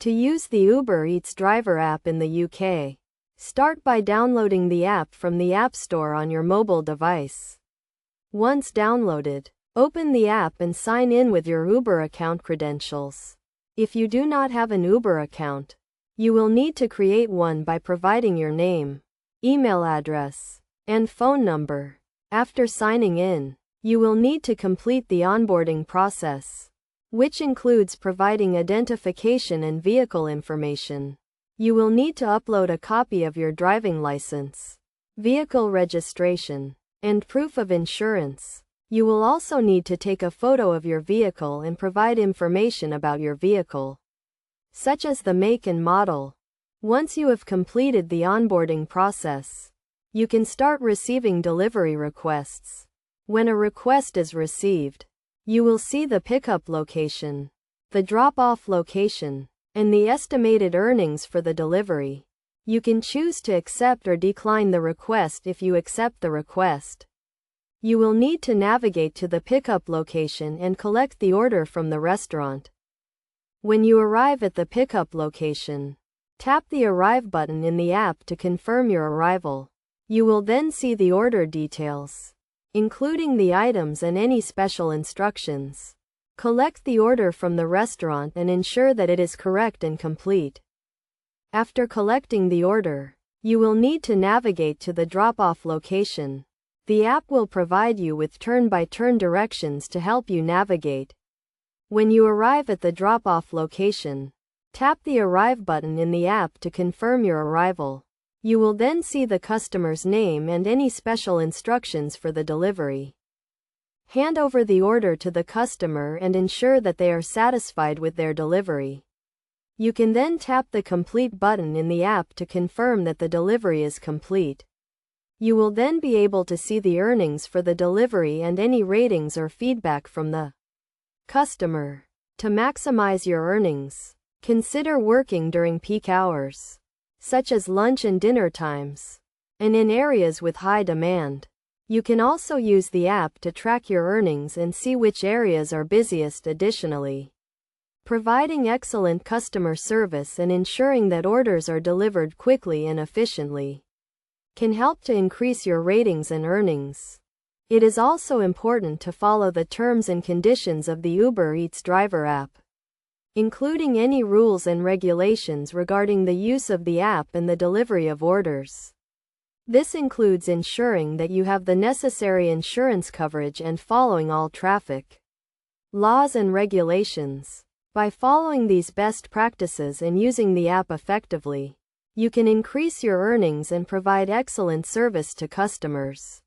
To use the Uber Eats driver app in the UK, start by downloading the app from the App Store on your mobile device. Once downloaded, open the app and sign in with your Uber account credentials. If you do not have an Uber account, you will need to create one by providing your name, email address, and phone number. After signing in, you will need to complete the onboarding process, which includes providing identification and vehicle information. You will need to upload a copy of your driving license, vehicle registration, and proof of insurance. You will also need to take a photo of your vehicle and provide information about your vehicle, such as the make and model. Once you have completed the onboarding process, you can start receiving delivery requests. When a request is received, you will see the pickup location, the drop-off location, and the estimated earnings for the delivery. You can choose to accept or decline the request. If you accept the request, you will need to navigate to the pickup location and collect the order from the restaurant. When you arrive at the pickup location, tap the Arrive button in the app to confirm your arrival. You will then see the order details, including the items and any special instructions. Collect the order from the restaurant and ensure that it is correct and complete. After collecting the order, you will need to navigate to the drop-off location. The app will provide you with turn-by-turn directions to help you navigate. When you arrive at the drop-off location, tap the Arrive button in the app to confirm your arrival. You will then see the customer's name and any special instructions for the delivery. Hand over the order to the customer and ensure that they are satisfied with their delivery. You can then tap the Complete button in the app to confirm that the delivery is complete. You will then be able to see the earnings for the delivery and any ratings or feedback from the customer. To maximize your earnings, consider working during peak hours, such as lunch and dinner times, and in areas with high demand. You can also use the app to track your earnings and see which areas are busiest. Additionally, providing excellent customer service and ensuring that orders are delivered quickly and efficiently can help to increase your ratings and earnings. It is also important to follow the terms and conditions of the Uber Eats driver app, including any rules and regulations regarding the use of the app and the delivery of orders. This includes ensuring that you have the necessary insurance coverage and following all traffic laws and regulations. By following these best practices and using the app effectively, you can increase your earnings and provide excellent service to customers.